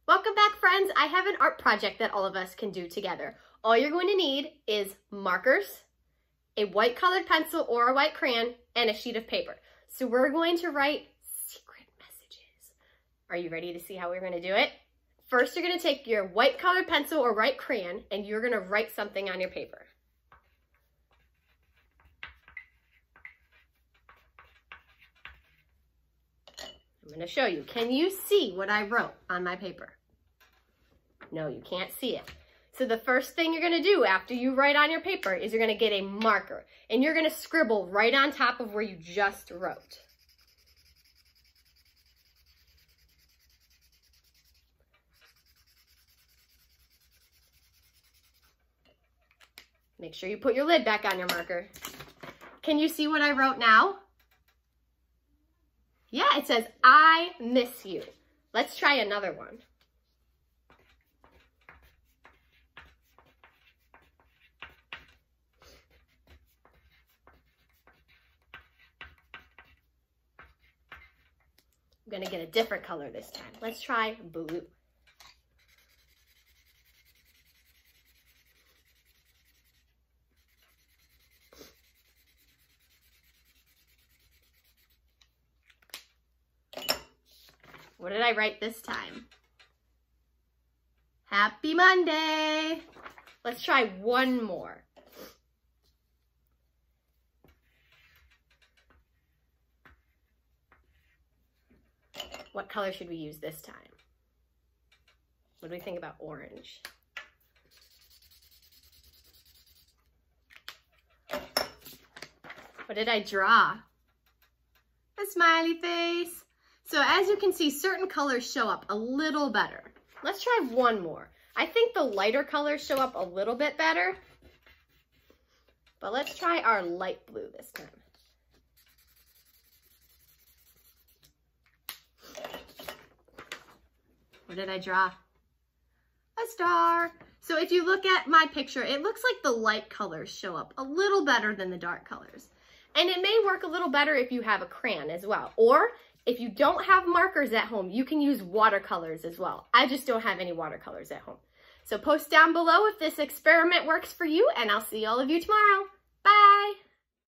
Welcome back, friends. I have an art project that all of us can do together. All you're going to need is markers, a white colored pencil or a white crayon, and a sheet of paper. So we're going to write secret messages. Are you ready to see how we're going to do it? First, you're going to take your white colored pencil or white crayon, and you're going to write something on your paper. I'm going to show you. Can you see what I wrote on my paper? No, you can't see it. So the first thing you're going to do after you write on your paper is you're going to get a marker, and you're going to scribble right on top of where you just wrote. Make sure you put your lid back on your marker. Can you see what I wrote now? Yeah, it says, I miss you. Let's try another one. I'm gonna get a different color this time. Let's try blue. What did I write this time? Happy Monday. Let's try one more. What color should we use this time? What do we think about orange? What did I draw? A smiley face. So as you can see, certain colors show up a little better. Let's try one more. I think the lighter colors show up a little bit better, but let's try our light blue this time. What did I draw? A star. So if you look at my picture, it looks like the light colors show up a little better than the dark colors. And it may work a little better if you have a crayon as well. Or if you don't have markers at home, you can use watercolors as well. I just don't have any watercolors at home. So post down below if this experiment works for you, and I'll see all of you tomorrow. Bye.